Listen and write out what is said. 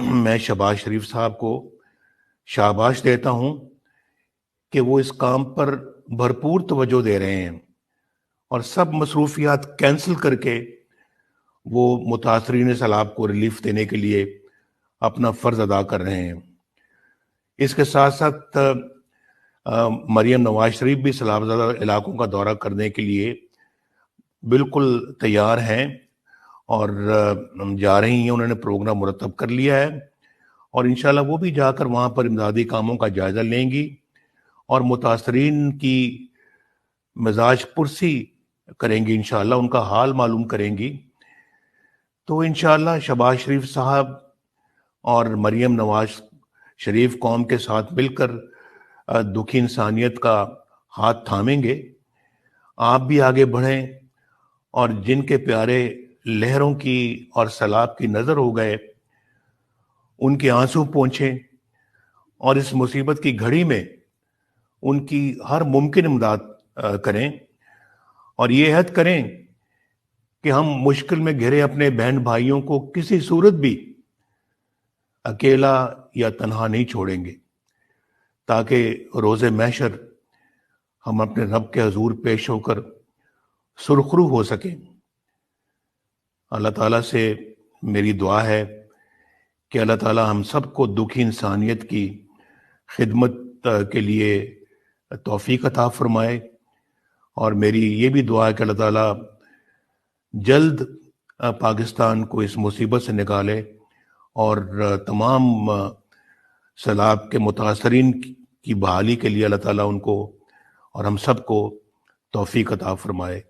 میں شہباز شریف صاحب کو شاباش دیتا ہوں کہ وہ اس کام پر بھرپور توجہ دے رہے ہیں اور سب مصروفیات کینسل کر کے وہ متاثرین سیلاب کو ریلیف دینے کے لیے اپنا فرض ادا کر رہے ہیں۔ اس کے ساتھ ساتھ مریم نواز شریف بھی سیلاب زدہ علاقوں کا دورہ کرنے کے لیے بالکل تیار ہیں اور جا رہی ہیں، انہوں نے پروگرام مرتب کر لیا ہے اور انشاءاللہ وہ بھی جا کر وہاں پر امدادی کاموں کا جائزہ لیں گی اور متاثرین کی مزاج پرسی کریں گی، انشاءاللہ ان کا حال معلوم کریں گی۔ تو انشاءاللہ شہباز شریف صاحب اور مریم نواز شریف قوم کے ساتھ مل کر دکھی انسانیت کا ہاتھ تھامیں گے۔ آپ بھی آگے بڑھیں اور جن کے پیارے لہروں کی اور سیلاب کی نظر ہو گئے ان کے آنسو پونچھیں اور اس مصیبت کی گھڑی میں ان کی ہر ممکن امداد کریں اور یہ عہد کریں کہ ہم مشکل میں گھرے اپنے بہن بھائیوں کو کسی صورت بھی اکیلا یا تنہا نہیں چھوڑیں گے، تاکہ روز محشر ہم اپنے رب کے حضور پیش ہو کر سرخرو ہو سکیں۔ اللہ تعالیٰ سے میری دعا ہے کہ اللہ تعالیٰ ہم سب کو دکھی انسانیت کی خدمت کے لیے توفیق عطا فرمائے، اور میری یہ بھی دعا ہے کہ اللہ تعالیٰ جلد پاکستان کو اس مصیبت سے نکالے اور تمام سیلاب کے متاثرین کی بحالی کے لیے اللہ تعالیٰ ان کو اور ہم سب کو توفیق عطا فرمائے۔